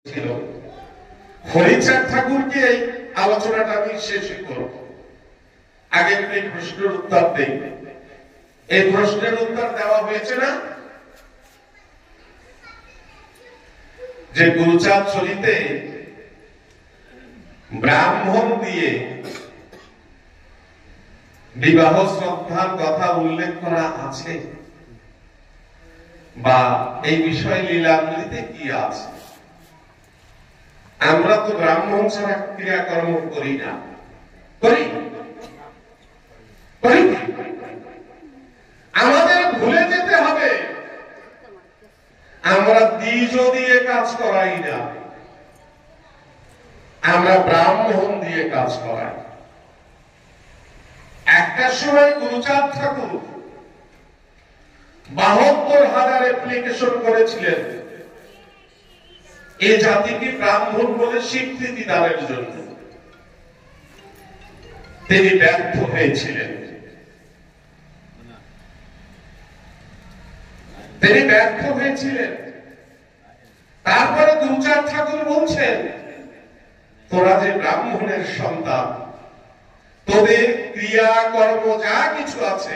ছিল। হরিচাঁদ ঠাকুরকে এই আলোচনাটা আমি শেষে করব। আগে একটি প্রশ্নের উত্তর দেই। এই প্রশ্নের উত্তর দেওয়া হয়েছে না যে গুরুচাঁদ চলিতে ব্রাহ্মণ দিয়ে বিবাহ শ্রদ্ধার কথা উল্লেখ করা আছে, বা এই বিষয়ে লীলাবলীতে কি আছে? আমরা তো ব্রাহ্মণ ছাড়া ক্রিয়াকর্ম করি না, করি আমাদের ভুলে যেতে হবে আমরা দ্বিজ দিয়ে কাজ করাই না, আমরা ব্রাহ্মণ দিয়ে কাজ করাই। একটা সময় গুরুচাঁদ ঠাকুর ৭২,০০০ অ্যাপ্লিকেশন করেছিলেন এই জাতিকে ব্রাহ্মণ বলে স্বীকৃতি দানের জন্য। তিনি ব্যর্থ হয়েছিলেন। তারপরে গুরুচাঁদ ঠাকুর বলছেন, তোরা যে ব্রাহ্মণের সন্তান, তোদের ক্রিয়া কর্ম যা কিছু আছে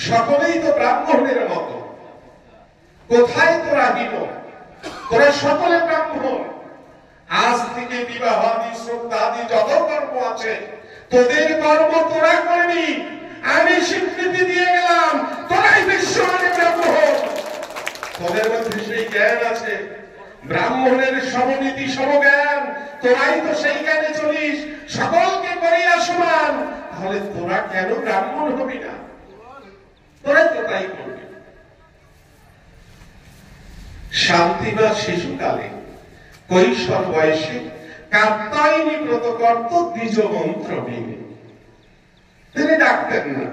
সকলেই তো ব্রাহ্মণের মতো। কোথায় তোরা হীন? তোরা সকলে ব্রাহ্মণ। আজ থেকে বিবাহ আদি শ্রদ্ধা আদি যত কর্ম আছে তোদের কর্ম তোরা করবি, আমি স্বীকৃতি দিয়ে গেলাম, তোরাই বিশ্বমানে ব্রাহ্মণ। তোদের মধ্যে সেই জ্ঞান আছে, ব্রাহ্মণের সমনীতি সমজ্ঞান, তোরাই তো সেই জ্ঞানে চলিস, সকলকে করিয়া সমান। তাহলে তোরা কেন ব্রাহ্মণ হবি না? তোরাই তো তাই করবি। শান্তি বা শিশুকালে কৈশোর বয়সে কাত্যায়নী ব্রত করত দ্বিজ মন্ত্র নিয়ে। তিনি ডাকতেন না।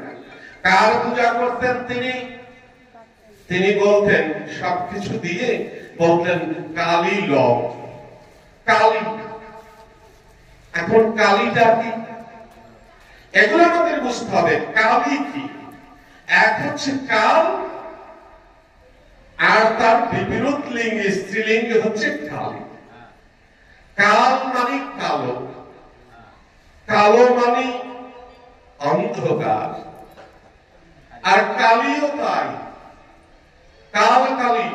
কার পূজা করতেন তিনি বলতেন সবকিছু দিয়ে বলতেন কালী ল, কালী। এখন কালীটা কি এগুলো আমাদের বুঝতে হবে। কালী কি? এক হচ্ছে কাল, আর তার বিপরীত লিঙ্গ স্ত্রীলিঙ্গ হচ্ছে কালী। কাল মানে কালো, কালো মানে অন্ধকার, আর কালীও তাই, কাল কালী।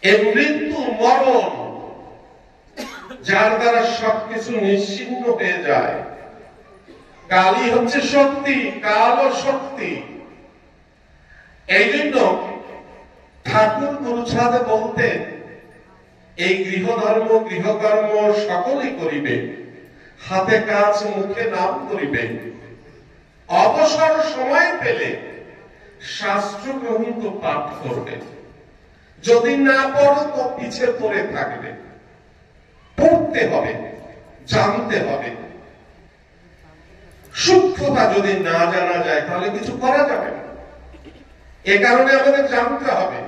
এ মৃত্যু মরণ যার দ্বারা সবকিছু নিশ্চিহ্ন হয়ে যায়। কালী হচ্ছে শক্তি, কাল ও শক্তি। এই জন্য ঠাকুর গুরুচাঁদ বলতেন, এই গৃহধর্ম গৃহকর্ম সকলেই করিবে, হাতে কাজ মুখে নাম করিবে, অবসর সময় পেলে শাস্ত্র গ্রন্থ পাঠ করবে, যদি না পড়ো তো পিছে পড়ে থাকবে। পড়তে হবে, জানতে হবে। সূক্ষ্মতা যদি না জানা যায় তাহলে কিছু করা যাবে না। এ কারণে আমাদের জানতে হবে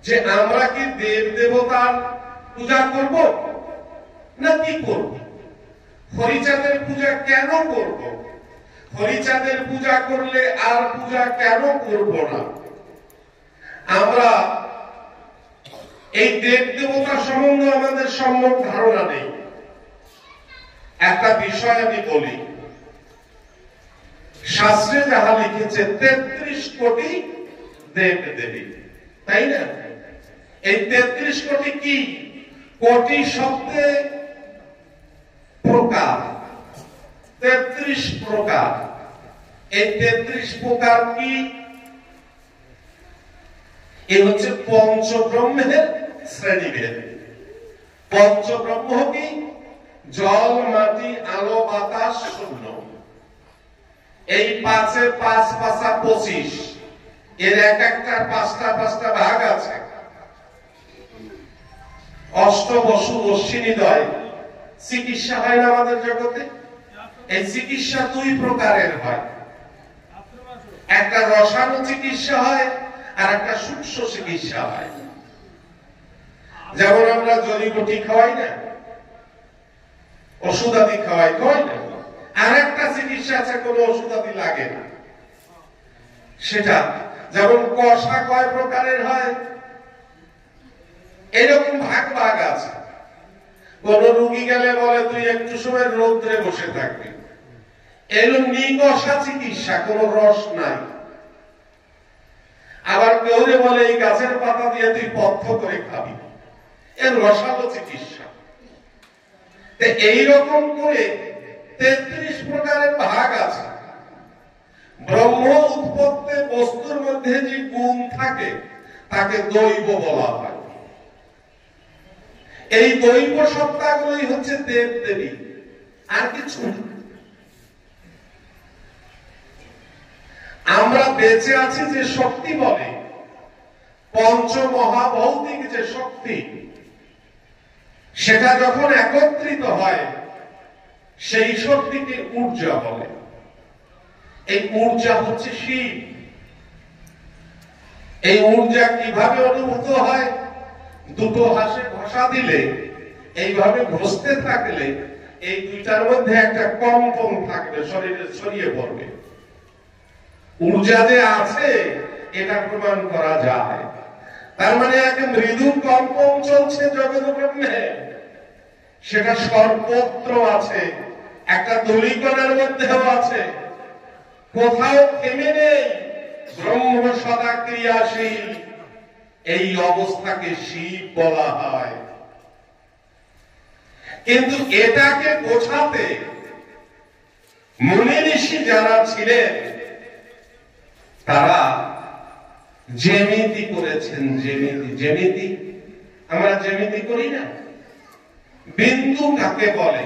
যে আমরা কি দেব দেবতার পূজা করব না কি করব? হরিচাঁদের পূজা কেন করব? হরিচাঁদের পূজা করলে আর পূজা কেন করব না? আমরা এই দেব দেবতা সম্বন্ধে আমাদের সম্যক ধারণা নেই। একটা বিষয় আমি বলি, শাস্ত্রে যাহা লিখেছে ৩৩ কোটি দেব দেবী, তাই না? এই ৩৩ কোটি কি? কোটি শব্দে প্রকার, ৩৩ প্রকার। এই ৩৩ প্রকার কি? এ হচ্ছে পঞ্চব্রহ্মের শ্রেণীভেদ। পঞ্চব্রহ্ম কি? জল, মাটি, আলো, বাতাস, শূন্য। এই পাঁচে পাঁচ পাঁচা 25। এর এক একটা পাঁচটা পাঁচটা ভাগ আছে। অষ্টবসু অশ্বিনীদয় চিকিৎসা হয় না আমাদের জগতে? এই চিকিৎসা দুই প্রকারের হয়। একটা রসায়ন চিকিৎসা হয় আর একটা সূক্ষ্ম চিকিৎসা হয়। যেমন আমরা জড়িবুটি খাওয়াই না, ওষুধ আদি খাওয়াই না। আর একটা চিকিৎসা আছে, কোন ওষুধ আদি লাগে না। সেটা যেমন কষা কয় প্রকারের হয়? এরকম ভাগ ভাগ আছে। কোন রোগী গেলে বলে তুই একটু সময় রৌদ্রে বসে থাকবি, এলো নিকষা চিকিৎসা, কোন রস নাই। আবার কেউ বলে এই গাছের পাতা দিয়ে তুই পথ্য করে খাবি, এর রসালো চিকিৎসা। এইরকম করে 33 প্রকারের ভাগ আছে। ব্রহ্ম উৎপত্তি বস্তুর মধ্যে যে গুণ থাকে তাকে দৈব বলা হয়। এই দৈব সত্তাগুলোই হচ্ছে দেব দেবী, আর কিছু না। আমরা বেঁচে আছি যে শক্তি বলে, পঞ্চমহাভৌতিক যে শক্তি, সেটা যখন একত্রিত হয় সেই শক্তিকে ঊর্জা বলে। এই ঊর্জা হচ্ছে শিব। এই ঊর্জা কিভাবে অনুভূত হয়? দুটো হাসে ঘষা দিলে, এইভাবে ঘষতে থাকলে এই দুইটার মধ্যে একটা কম্পন থাকবে, শরীরে ছড়িয়ে পড়বে। ঊর্জা যে আছে এটা প্রমাণ করা যায়। তার মানে এক মৃদু কম্পন চলছে জগৎ ব্রহ্মে, সেটা সর্বত্র আছে, একটা ধূলিকণার মধ্যেও আছে, কোথাও থেমে নেই। ব্রহ্ম সদা ক্রিয়াশীল, এই অবস্থাকে শিব বলা হয়। কিন্তু এটাকে বোঝাতে মুনি ঋষি যারা ছিলেন তারা জ্যামিতি করেছেন। জ্যামিতি আমরা জ্যামিতি করি না? বিন্দু কাকে বলে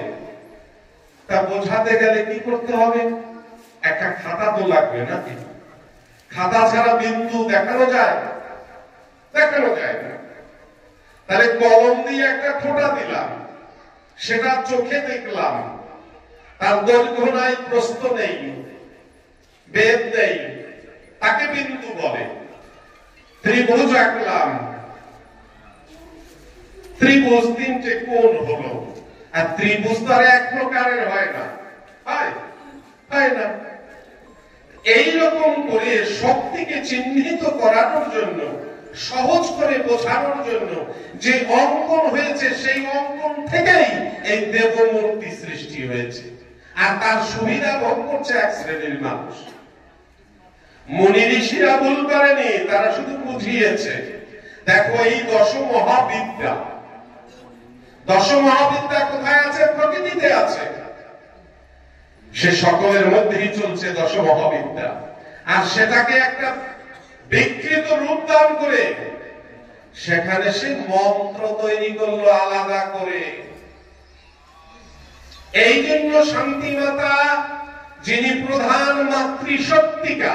তা বোঝাতে গেলে কি করতে হবে? একটা খাতা তো লাগবে নাকি? খাতা ছাড়া বিন্দু দেখানো যায়? দেখানো যায় না। তাহলে কলম দিয়ে একটা ফোঁটা দিলাম, সেটা চোখে দেখলাম, তার দৈর্ঘ্য নাই, প্রস্থ নেই, বেদ নেই, তাকে বিন্দু বলে। ত্রিভুজ আঁকলাম, ত্রিভুজ তিনটে কোণ হলো, আর ত্রিভুজ তো আর এক প্রকারের হয় না, হয় না। এইরকম করে শক্তিকে চিহ্নিত করানোর জন্য, সহজ করে বোঝানোর জন্য যে অঙ্কন হয়েছে, সেই অঙ্কন থেকেই এই দেবমূর্তি সৃষ্টি হয়েছে। আর তার সুবিধা ভোগ করছে এক শ্রেণীর মানুষ। মুনি ঋষিরা ভুল করেনি, তারা শুধু বুঝিয়েছে। দেখো এই দশ মহাবিদ্যা, দশ মহাবিদ্যা কোথায় আছে? প্রকৃতিতে আছে। সে সকলের মধ্যেই চলছে দশ মহাবিদ্যা, আর সেটাকে একটা বিকৃত রূপ দান করে সেখানে সে মন্ত্র তৈরি করলো আলাদা করে। এই জন্য শান্তিমাতা, যিনি প্রধান মাতৃশক্তিকা,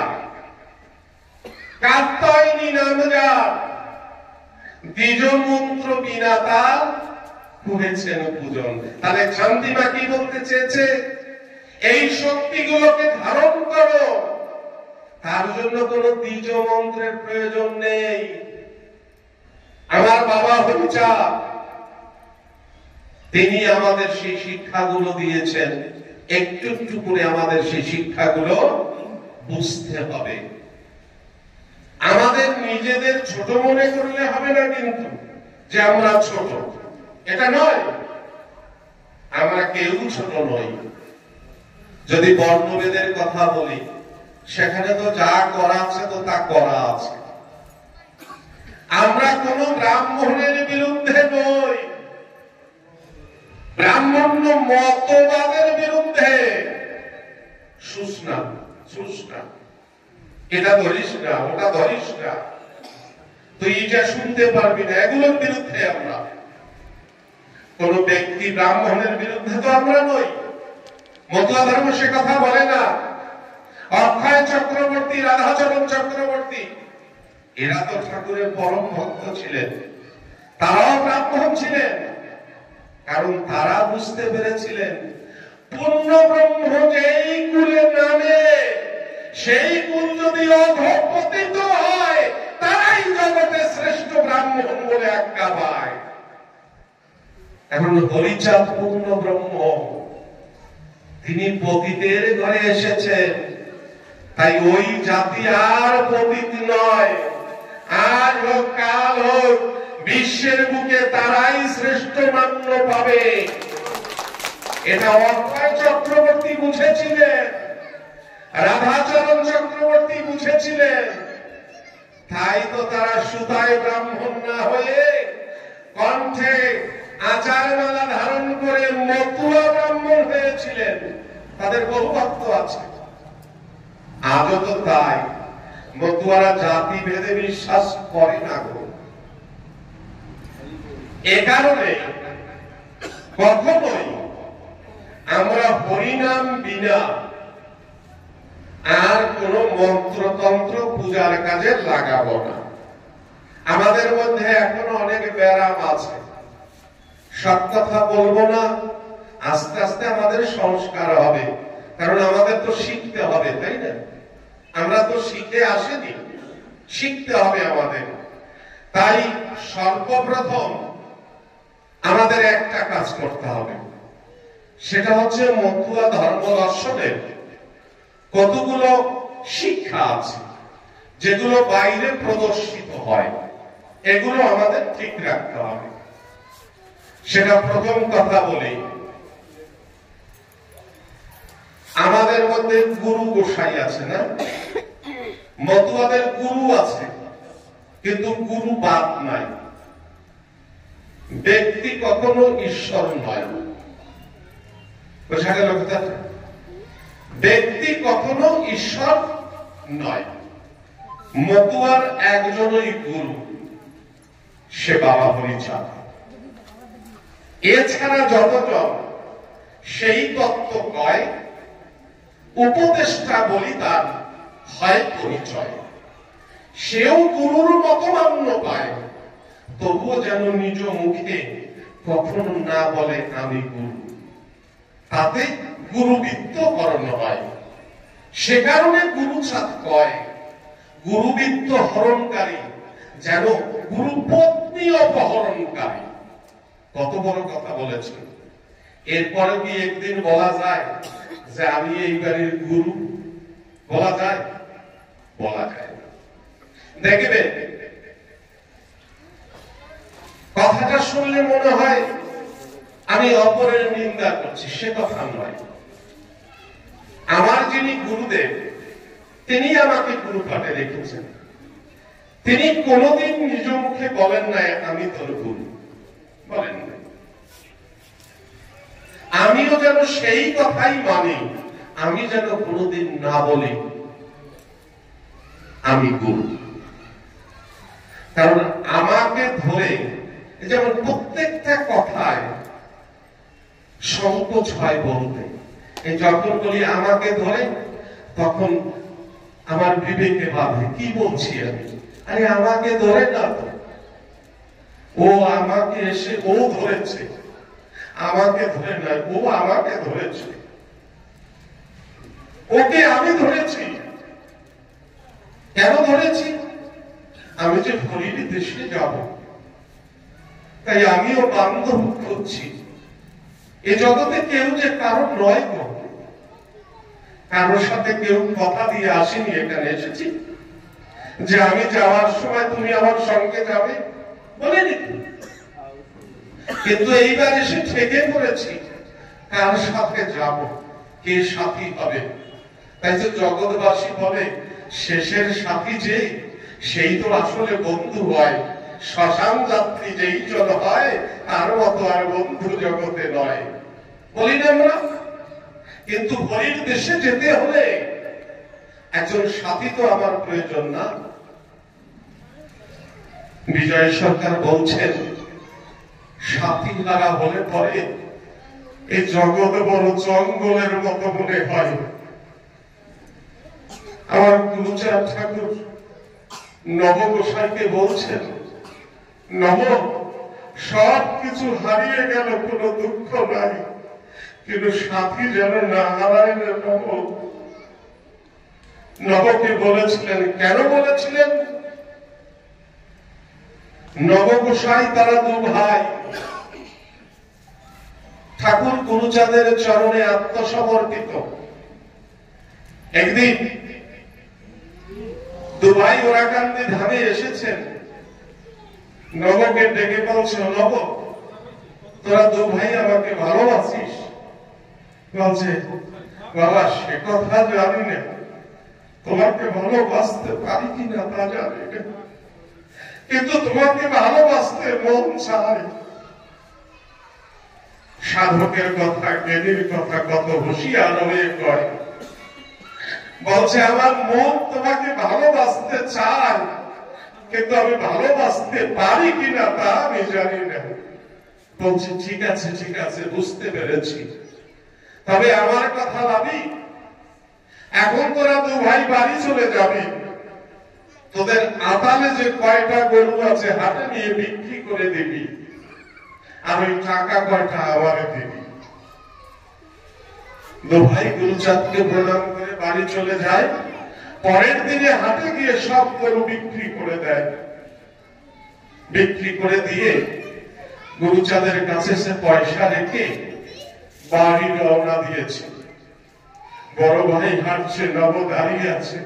কাত্যায়নী নাম যার, দ্বিজ মন্ত্র বিনা তার করেছেন পূজন। তাহলে শান্তিমা কি বলতে চেয়েছে? এই শক্তিগুলোকে ধারণ করো, তার জন্য কোন দ্বিজ মন্ত্রের প্রয়োজন নেই। আমার বাবা হরিচাঁদ, তিনি আমাদের সেই শিক্ষাগুলো দিয়েছেন। একটু একটু করে আমাদের সেই শিক্ষাগুলো বুঝতে হবে। আমাদের নিজেদের ছোট মনে করলে হবে না, কিন্তু যে আমরা ছোট, এটা নয়। আমরা কেউ ছোট নই। যদি বর্ণভেদের কথা বলি, সেখানে তো যা করা আছে তো তা করা আছে। আমরা কোন ব্রাহ্মণের বিরুদ্ধে নই, ব্রাহ্মণ্য মতবাদের বিরুদ্ধে। সুস্না, এটা ধরিস না, ওটা ধরিস না, তুই এটা শুনতে পারবি না, এগুলোর বিরুদ্ধে আমরা। কোন ব্যক্তি ব্রাহ্মণের বিরুদ্ধে তো আমরা নই। মতুয়া ধর্ম সে কথা বলে না। অক্ষয় চক্রবর্তী, রাধাচরণ চক্রবর্তী, এরা তো ঠাকুরের পরম ভক্ত ছিলেন, তারাও ব্রাহ্মণ ছিলেন। কারণ তারা বুঝতে পেরেছিলেন পূর্ণ ব্রহ্ম যেই কুলে নামে, সেই কুল যদি অধঃপতিত হয়, তারাই জগতে শ্রেষ্ঠ ব্রাহ্মণ বলে আজ্ঞা পায়। এখন হরিচাঁদ পূর্ণ ব্রহ্ম, তিনি পতিতের ঘরে এসেছেন। তাই ওই জাতি আর পতিত নয়। আজ হোক, কাল হোক, বিশ্বের বুকে তারাই শ্রেষ্ঠ মান্য পাবে। এটা অক্ষয় চক্রবর্তী বুঝেছিলেন, রাধাচরণ চক্রবর্তী বুঝেছিলেন। তাই তো তারা সুতায় ব্রাহ্মণ না হয়ে কণ্ঠে আচারমালা ধারণ করে মতুয়া ব্রাহ্মণ হয়েছিলেন। তাদের বহু ভক্ত আছে, আজও তো তাই। মতুয়ারা জাতি ভেদে বিশ্বাস করে না গো। এ কারণে কখনোই আমরা হরিনাম বিনা আর কোন মন্ত্রতন্ত্র পূজার কাজে লাগাবো না। আমাদের মধ্যে এখনো অনেক ব্যারাম আছে, সব কথা বলবো না। আস্তে আস্তে আমাদের সংস্কার হবে, কারণ আমাদের তো শিখতে হবে, তাই না? আমরা তো শিখে আসিনি, শিখতে হবে আমাদের। তাই সর্বপ্রথম আমাদের একটা কাজ করতে হবে, সেটা হচ্ছে মতুয়া ধর্ম দর্শনের কতগুলো শিক্ষা আছে যেগুলো বাইরে প্রদর্শিত হয়, এগুলো আমাদের ঠিক রাখতে হবে। সেটা প্রথম কথা বলি, আমাদের মধ্যে গুরু গোসাই আছে না? মতুয়াদের গুরু আছে, কিন্তু গুরু বাদ নাই। ব্যক্তি কখনো ঈশ্বর নয়, বোঝা গেল কথা? ব্যক্তি কখনো ঈশ্বর নয়। মতুয়ার একজনই গুরু, সে বাবা হরিচাঁদ। এছাড়া যতজন সেই তত্ত্ব কয়, উপদেষ্টা বলি তার হয় পরিচয়। সেও গুরুর মত মান্য পায়, তবুও যেন নিজ মুখে কখনো না বলে আমি গুরু। তাতে গুরুবিত্ত হরণ হয়। সে কারণে গুরুচাঁদ কয়, গুরুবিত্ত হরণকারী যেন গুরু পত্নী অপহরণকারী। কত বড় কথা বলেছেন। এরপরে কি একদিন বলা যায় যে আমি এই বাড়ির গুরু? বলা যায়? বলা যায় না। দেখবেন, কথাটা শুনলে মনে হয় আমি অপরের নিন্দা করছি, সে কথা নয়। আমার যিনি গুরুদেব, তিনি আমাকে গুরু পাঠে রেখেছেন। তিনি কোনদিন নিজ মুখে বলেন নাই আমি তোর গুরু, বলেন নাই। আমিও যেন সেই কথাই মানি, আমি যেন কোনদিন না বলি আমি গুরু। কারণ আমাকে ধরে, যেমন প্রত্যেকটা কথায় সংকোচ হয় বলতে। এই যখন বলি আমাকে ধরে, তখন আমার বিবেকে বাধে, কি বলছি আমি? আরে আমাকে ধরে না তো, ও আমাকে এসে ও ধরেছে, আমাকে ধরে নাই, ও আমাকে ধরেছে। ওকে আমি ধরেছি। কেন ধরেছি? আমি যে হরির দেশে যাব, তাই আমিও বান্ধব খুঁজছি। এ জগতে কেউ যে কারো নয় গো, কারোর সাথে কেউ কথা দিয়ে আসেনি, এখানে এসেছি যে আমি যাওয়ার সময় তুমি আমার সঙ্গে যাবে, বলেনি। কিন্তু এইবার এসে ঠেকে পড়েছি, কার সাথে যাব, কে সাথী হবে। তাই তো জগৎবাসী বলে, শেষের সাথী যে, সেই তো আসলে বন্ধু হয়। শ্মশান যাত্রী যেই জন হয়, তার মতো আর বন্ধু জগতে নয়, বলি না আমরা? কিন্তু হরির দেশে যেতে হলে একজন সাথী তো আমার প্রয়োজন না? বিজয় সরকার বলছেন, সাথী হারা হলে পরে এই জগৎ বড় জঙ্গলের মতো মনে হয়। আমার গুরুচাঁদ ঠাকুর নবগোসাইকে বলছেন, নব, সব কিছু হারিয়ে গেল, কোনো দুঃখ নাই, কিন্তু সাথী যেন না হারায় না। নবকে বলেছিলেন, কেন বলেছিলেন? নবগোসাই তারা দু ভাই, ঠাকুর গুরুচাঁদের চরণে আত্মসমর্পিত। একদিন দুভাই ওরাকান্দি ধামে এসেছেন। নবকে ডেকে বলছে, নব তোরা দু ভাই আমাকে ভালোবাসিস? বলছে, বাবা সে কথা জানি না, তোমাকে ভালোবাসতে পারি কিনা তা জানি না, কিন্তু তোমাকে ভালোবাসতে মন চায়। সাধকের কথা, জ্ঞানীর কথা কত হুঁশিয়ার হয়ে কয়। বলছে, আমার মন তোমাকে ভালোবাসতে চায়, কিন্তু আমি ভালোবাসতে পারি কিনা তা আমি জানি না। বলছে, ঠিক আছে ঠিক আছে, বুঝতে পেরেছি, তবে আমার কথা ভাবি, এখন তোরা দু ভাই বাড়ি চলে যাবি, তোদের আতালে যে কয়টা গরু আছে হাটে নিয়ে বিক্রি করে দিবি, আমি টাকা কয়টা আমারে দিবি। দু ভাই গুরুচাঁদকে প্রণাম করে বাড়ি চলে যায়। পরের দিনে হাটে গিয়ে সব গরু বিক্রি করে দেয়। বিক্রি করে দিয়ে গুরুচাঁদের কাছে সে পয়সা রেখে বাড়ি রওনা দিয়েছে। বড় ভাই হাঁটছে, নব দাঁড়িয়ে আছে।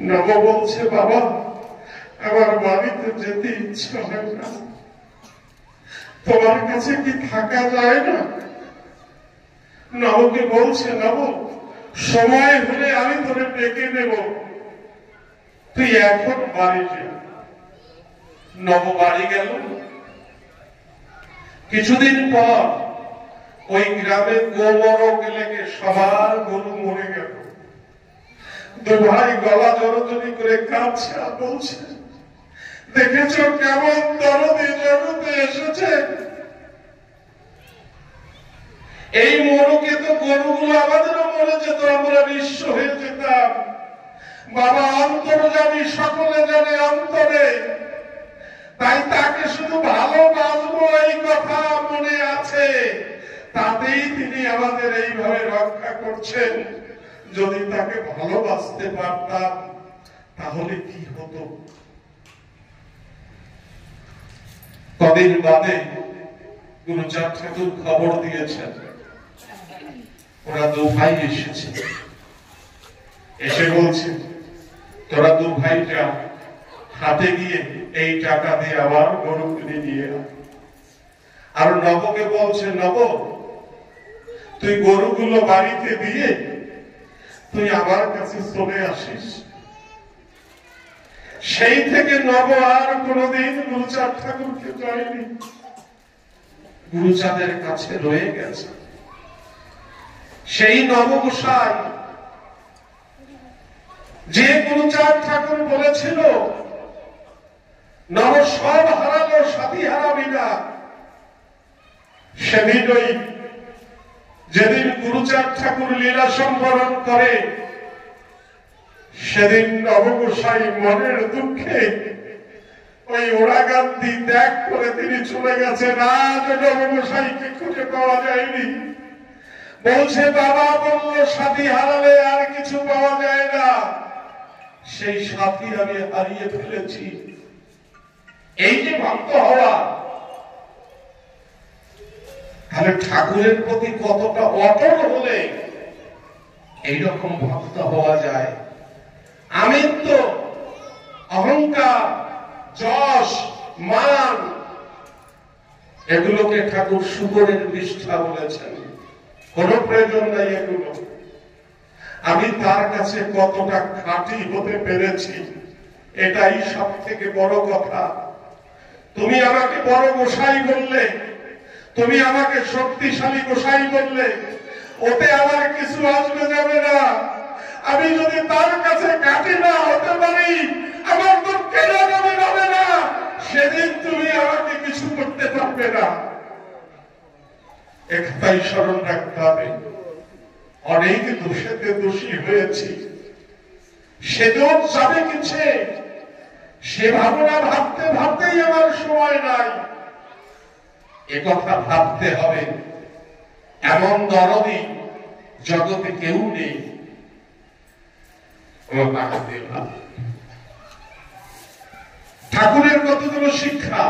নব বলছে, বাবা আমার বাড়িতে যেতে ইচ্ছা হয় না, তোমার কাছে কি থাকা যায় না? নবকে বলছে, নব সময় হলে আমি তোরে ডেকে নেব, তুই এখন বাড়ি যা। নব বাড়ি গেল। কিছুদিন পর ওই গ্রামে গোমরক লেগে সবার গরু মরে গেল। দু ভাই গলা জড়জড়ি করে কাঁদছে আর বলছে, দেখেছ কেমন দরদি জগতে এসেছে। এই মরুকে তো গরুগুলো আমাদেরও মরে যেত, আমরা নিঃস্ব হয়ে যেতাম। বাবা অন্তর্যামী, সকলে জানে অন্তরে, তাই তাকে শুধু ভালোবাসবো এই কথা মনে আছে, তাতেই তিনি আমাদের এইভাবে রক্ষা করছেন। যদি তাকে ভালোবাসতে পারতাম তাহলে কি হতো। কদিন বাদে গুরুচাঁদ ঠাকুর খবর দিয়েছেন, ওরা দু ভাই এসেছে। এসে বলছে, তোরা দু ভাই যা, হাটে গিয়ে এই টাকা দিয়ে আবার গরু কিনে নিয়ে আয়। আর নবকে বলছে, নব তুই গরুগুলো বাড়িতে দিয়ে তুই আমার কাছে চলে আসিস। সেই থেকে নব আর কোনদিন গুরুচাঁদ ঠাকুরকে যায়নি, গুরুচাঁদের কাছে রয়ে গেছে। সেই নবগোসাই যে গুরুচাঁদ ঠাকুর বলেছিল, নব সব হারালো সাথী হারাবি না, সেদিনই যেদিন গুরুচাঁদ ঠাকুর লীলা সম্বরণ করে, সেদিন নবগোসাই মনের দুঃখে ওই ওড়াগান্ধি ত্যাগ করে তিনি চলে গেছেন। আজ নবগোসাইকে খুঁজে পাওয়া যায়নি। বলছে, বাবা বলল সাথী হারালে আর কিছু পাওয়া যায় না, সেই সাথী আমি হারিয়ে ফেলেছি। এই যে ভক্ত হওয়া, তাহলে ঠাকুরের প্রতি কতটা অটল হলে এইরকম ভক্ত হওয়া যায়। আমি তো অহংকার, যশ, মান, এগুলোকে ঠাকুর শুকরের বিষ্ঠা বলেছেন। কোন প্রয়োজন নাই এগুলো। আমি তার কাছে কতটা খাঁটি হতে পেরেছি, এটাই সব থেকে বড় কথা। তুমি আমাকে বড় গোসাই বললে, তুমি আমাকে শক্তিশালী গোসাই বললে, ওতে আমার কিছু আসবে যাবে না। আমি যদি তার কাছে খাঁটি না হতে পারি, আমার তো কেন যাবে না, সেদিন তুমি আমাকে কিছু করতে পারবে না। একটাই স্মরণ রাখতে হবে, অনেক দোষেতে দোষী হয়েছি, সে দোষ যাবে কিছু, সে ভাবনা ভাবতে ভাবতেই আমার সময় নাই। একথা ভাবতে হবে, এমন দরদি জগতে কেউ নেই। ঠাকুরের কতগুলো শিক্ষা।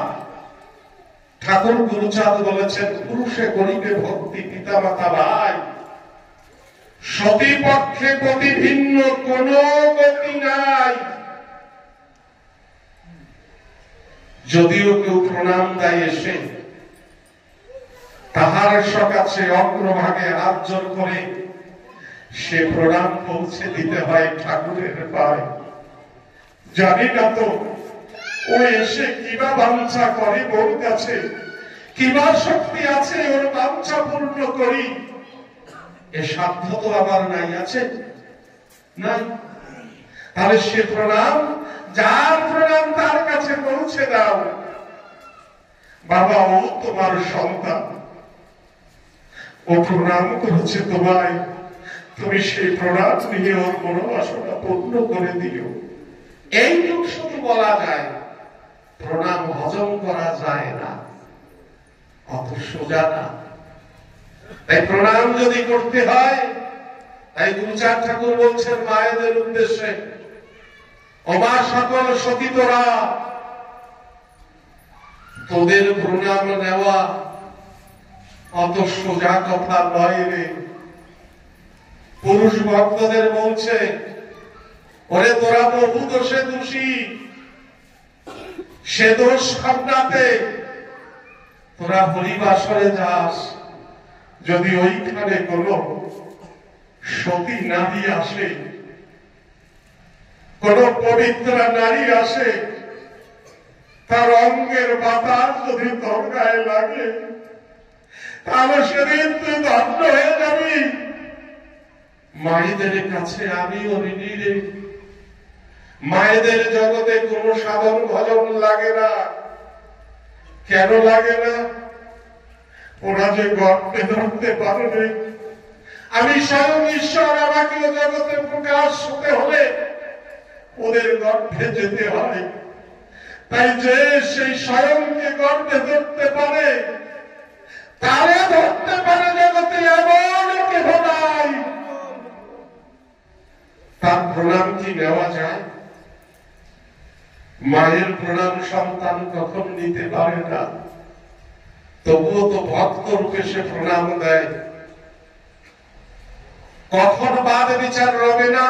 ঠাকুর গুরুচাঁদ বলেছেন, পুরুষে করিবে ভক্তি পিতা মাতা ভাই, সতী পক্ষে গতি ভিন্ন কোন গতি নাই। যদিও কেউ প্রণাম দেয় এসে, তাহার সকাশে অগ্রভাগে হাত জোর করে সে প্রণাম পৌঁছে দিতে হয় ঠাকুরের পায়ে। জানি না তো ও এসে কিবা বাঞ্ছা করে ওর কাছে, কিবা শক্তি আছে ওর বাঞ্ছা পূর্ণ করি, এ সাধ্য তো আমার নাই, আছে নাই? তাহলে সে প্রণাম, যার প্রণাম তার কাছে পৌঁছে দাও। বাবা, ও তোমার সন্তান, ও প্রণাম করেছে তোমায়, তুমি সেই প্রণাম নিয়ে ওর মনোবাসনা পূর্ণ করে দিও। এইটুক শুধু বলা যায়, প্রণাম হজম করা যায় না, অত সোজা না। তাই প্রণাম যদি করতে হয়, তাই গুরুচাঁদ ঠাকুর বলছেন মায়েদের উদ্দেশ্যে, অমা সকল সতী তোরা, তোদের প্রণাম নেওয়া অত সোজা কথা নয় রে। পুরুষ ভক্তদের বলছে, ওরে তোরা বহু দোষে দোষী, সে দোষ ভাবনাতে তোরা হরিবাসরে যাস, যদি ওইখানে কোন সতী নারী আসে, কোন পবিত্র নারী আসে, তার অঙ্গের বাতাস যদি তোর গায়ে লাগে, তাহলে সেদিন তুই ধন্য হয়ে যাবি। মায়েদের কাছে আমিও ঋণী রে। মায়েদের জগতে কোন সাধন ভজন লাগে না। কেন লাগে না? ওরা যে গর্তে ধরতে পারবে। আমি স্বয়ং ঈশ্বর, আমাকেও জগতে প্রকাশ হতে হলে ওদের গর্ভে যেতে হয়। তাই যে সেই স্বয়ংকে গর্ভে ধরতে পারে, তারা ধরতে পারে জগতে এমন কেহ নাই। তার প্রণাম কি নেওয়া যায়? মায়ের প্রণাম সন্তান কখন নিতে পারে না, তবুও তো ভক্ত রূপে সে প্রণাম দেয়। কখন বাদ বিচার রবে না,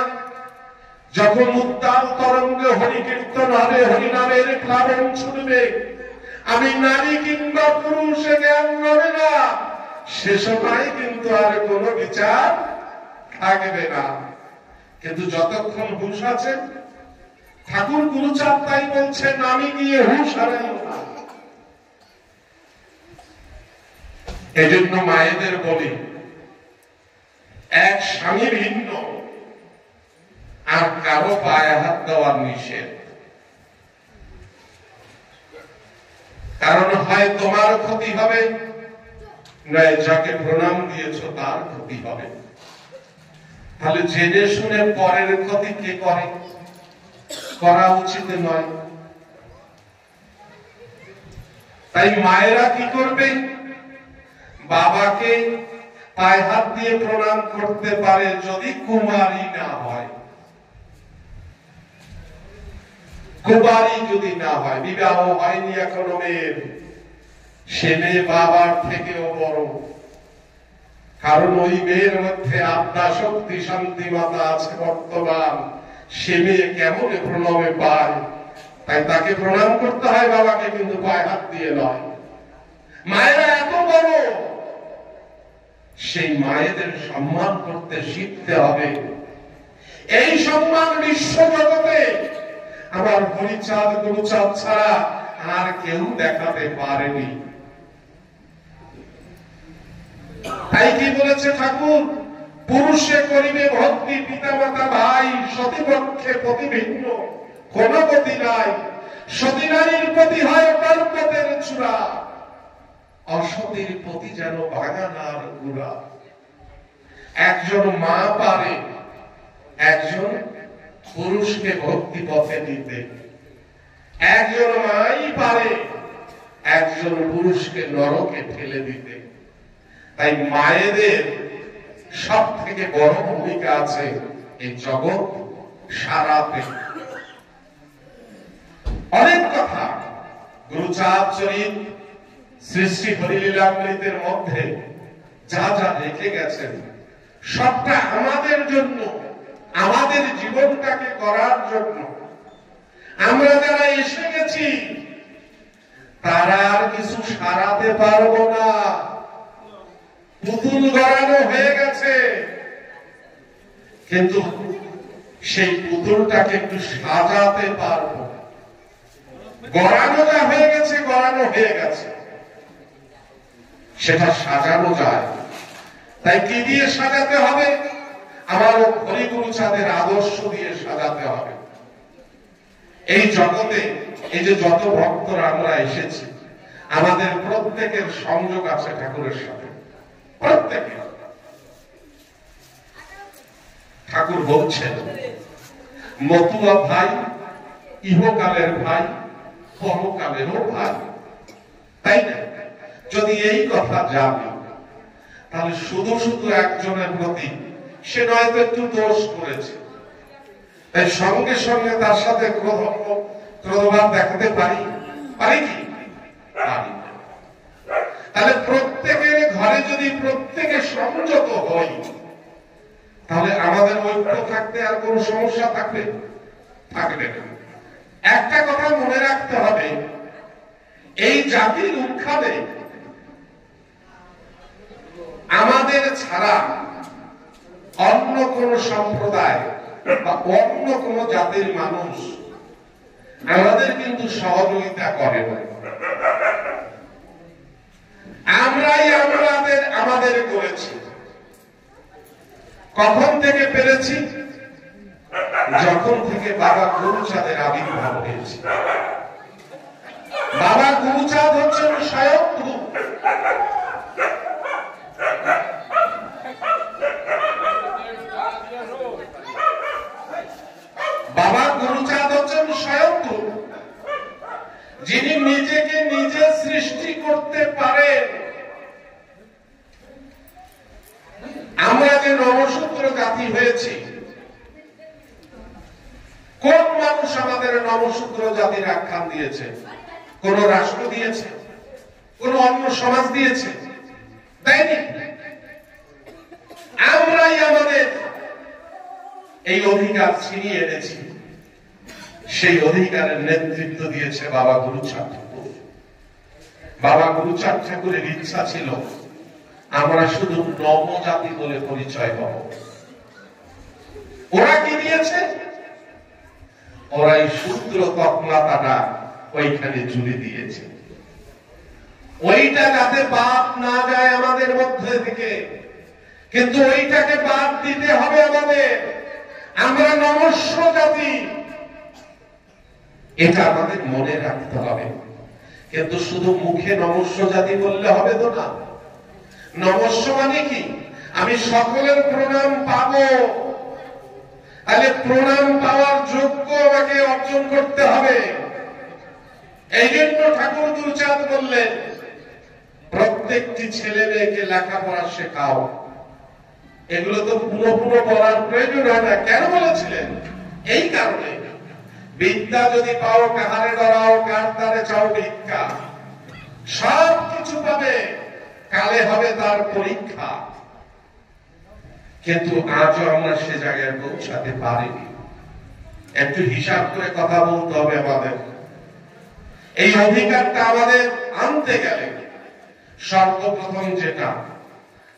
যখন উত্তাল তরঙ্গে হরি কীর্তন হবে, হরিনামের প্লাবন ছুটবে, আমি নারী কিংবা পুরুষে জ্ঞান রবে না, সে সময় কিন্তু আর কোন বিচার থাকবে না। কিন্তু যতক্ষণ হুঁশ আছে, ঠাকুর গুরুচাঁদ তাই বলছেন, আমি গিয়ে হুঁশ হারাইও না। এজন্য মায়েদের বলি, এক স্বামী ভিন্ন আর কারো পায়ে হাত দেওয়ার নিষেধ। কারণ হয় তোমার ক্ষতি হবে, নয় যাকে প্রণাম দিয়েছ তার ক্ষতি হবে। তাহলে জেনে শুনে পরের ক্ষতি কে করে? করা উচিত নয়। তাই মায়েরা কি করবে? বাবাকে পায়ে হাত দিয়ে প্রণাম করতে পারে যদি কুমারী না হয়। কুমারী যদি না হয়, বিবাহ হয়নি এখনো মেয়ের, সে মেয়ে বাবার থেকেও বড়। কারণ ওই মেয়ের মধ্যে আত্মা শক্তি শান্তিমাতা আছে বর্তমান। সে মেয়ে কেমন প্রণামে পায়, তাই তাকে প্রণাম করতে হয় বাবাকে, কিন্তু পায়ে হাত দিয়ে নয়। মায়েরা এত বড়, সেই মায়েদের সম্মান করতে শিখতে হবে। এই সম্মান বিশ্ব জগতে আমার হরিচাঁদ গুরুচাঁদ ছাড়া আর কেউ দেখাতে পারেনি। তাই কি বলেছে ঠাকুর? পুরুষে করিবে ভক্তি, পিতামাতা ভাই, সতীপক্ষে প্রতি ভিন্ন কোন গতি নাই। সতী নারীর প্রতি হয় পর্বতের চূড়া, অসতীর প্রতি যেন বাগানার গুড়া। একজন মা পারে একজন পুরুষকে ভক্তি পথে দিতে, একজন মাই পারে একজন পুরুষকে নরকে ফেলে দিতে। তাই মায়েদের সব থেকে বড় ভূমিকা আছে এই জগৎ সারাতে। অনেক কথা গুরুচাঁদ চরিত, সৃষ্টি হরিলীলামৃতের মধ্যে যা যা রেখে গেছেন, সবটা আমাদের জন্য, আমাদের জীবনটাকে করার জন্য। আমরা যারা এসে গেছি, তারা আর কিছু সারাতে পারবো না, পুতুল গড়ানো হয়ে গেছে, কিন্তু সেই পুতুলটাকে একটু সাজাতে পারবো। গড়ানো যা হয়ে গেছে, গড়ানো হয়ে গেছে, সেটা সাজানো যায়। তাই কি দিয়ে সাজাতে হবে? আমার হরিগুরু চাঁদের আদর্শ দিয়ে সাজাতে হবে। এই জগতে এই যে যত ভক্তরা আমরা এসেছি, আমাদের প্রত্যেকের সংযোগ আছে ঠাকুরের সাথে, প্রত্যেকের। ঠাকুর বলছেন, মতুয়া ভাই ইহকালের ভাই, পরকালেরও ভাই। তাই না? যদি এই কথা জানি, তাহলে শুধু শুধু একজনের প্রতি সে নয়তো একটু দোষ করেছে, তাই সঙ্গে সঙ্গে তার সাথে ক্রোধভাব দেখাতে পারি কি? পারি না। তাহলে প্রত্যেকের ঘরে যদি প্রত্যেকে সংযত হই, তাহলে আমাদের ঐক্য থাকতে আর কোন সমস্যা থাকবে না। একটা কথা মনে রাখতে হবে, এই জাতির উৎখানে আমাদের ছাড়া অন্য কোন সম্প্রদায় বা অন্য কোন জাতির মানুষ আমাদের কিন্তু সহযোগিতা করে না। আমরাই আমাদের করেছি। কখন থেকে পেরেছি? যখন থেকে বাবা গুরুচাঁদের আবির্ভাব হয়েছে। বাবা গুরুচাঁদ হচ্ছেন স্বয়ংভূ। বাবা গুরুচাঁদ হচ্ছেন স্বয়ংভূ, যিনি নিজেকে নিজে সৃষ্টি করতে পারেন। আমরা যে নমশূদ্র জাতি হয়েছি, কোন মানুষ আমাদের নমশূদ্র জাতির আখ্যান দিয়েছে? কোন রাষ্ট্র দিয়েছে? কোন অন্য সমাজ দিয়েছে? দেয়নি। আমরাই আমাদের এই অধিকার ছিনিয়ে এনেছি। সেই অধিকারের নেতৃত্ব দিয়েছে বাবা গুরুচাঁদ ঠাকুর। বাবা গুরুচাঁদ ঠাকুরের ইচ্ছা ছিল আমরা শুধু নবজাতি বলে পরিচয় পাবো। ওরা কি দিয়েছে? ওরা এই সূত্র তৎনাতাটা ওইখানে জুড়ে দিয়েছে। ওইটা যাতে বাদ না যায় আমাদের মধ্যে থেকে, কিন্তু ওইটাকে বাদ দিতে হবে আমাদের। আমরা নমস্য জাতি, এটা আমাদের মনে রাখতে হবে। কিন্তু শুধু মুখে নমস্য জাতি বললে হবে তো না। নমস্য মানে কি? আমি সকলের প্রণাম পাবো, তাহলে প্রণাম পাওয়ার যোগ্য আমাকে অর্জন করতে হবে। এই জন্য ঠাকুর গুরুচাঁদ বললেন, প্রত্যেকটি ছেলে মেয়েকে লেখাপড়া শেখাও। এগুলো তো পুরো পুরো বলার প্রয়োজন হয় না। কেন বলেছিলেন? এই কারণে, বিদ্যা যদি পাও কাহারে ডরাও, কার দ্বারে চাও ভিক্ষা। সব কিছু পাবে, কালে হবে তার পরীক্ষা। কিন্তু আজও আমরা সে জায়গায় পৌঁছাতে পারিনি। একটু হিসাব করে কথা বলতে হবে আমাদের। এই অধিকারটা আমাদের আনতে গেলে সর্বপ্রথম যেটা,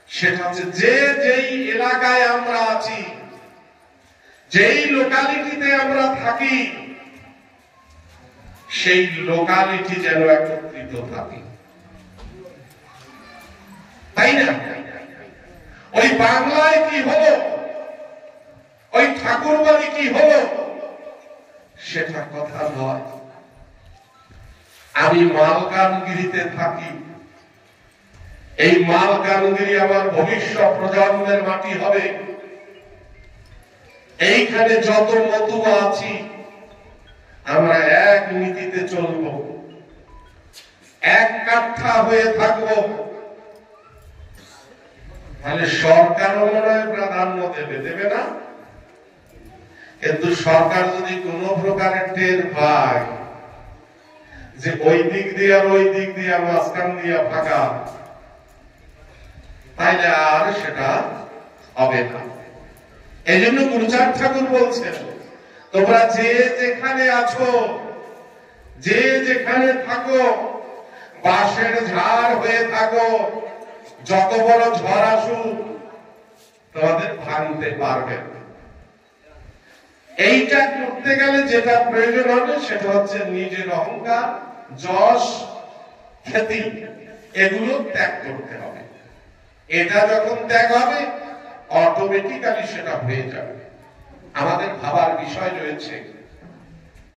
সেটা হচ্ছে যে যেই এলাকায় আমরা আছি, যেই লোকালিটিতে আমরা থাকি, সেই লোকালিটি যেন একত্রিত থাকে। তাই না? ওই বাংলায় কি হলো, ওই ঠাকুরবাড়ি কি হলো, সেটা কথা নয়। আমি মালকানগিরিতে থাকি, এই মালকানগিরি আমার ভবিষ্যৎ প্রজন্মের মাটি হবে। এইখানে যত মতুয়া আছি, আমরা এক নীতিতে চলব, এক কাঠা হয়ে থাকব। তাহলে সরকারও মনে হয় প্রাধান্য দেবে না? কিন্তু সরকার যদি কোন প্রকারের টের পায় যে ওই দিক দিয়ে আর ওই দিক দিয়ে মাঝখান দিয়ে ফাঁকা, তাইলে আর সেটা হবে না। এই জন্য গুরুচাঁদ ঠাকুর বলছেন, তোমরা যে যেখানে আছো, যে যেখানে থাকো, বাঁশের ঝাড় হয়ে থাকো, যত বড় ঝড় আসুক তোমাদের ভাঙতে পারবে না। এইটা করতে গেলে যেটা প্রয়োজন হবে সেটা হচ্ছে নিজের অহংকার, যশ, খ্যাতি, এগুলো ত্যাগ করতে হবে। এটা যখন ত্যাগ হবে অটোমেটিক্যালি সেটা হয়ে যাবে। আমাদের ভাবার বিষয় রয়েছে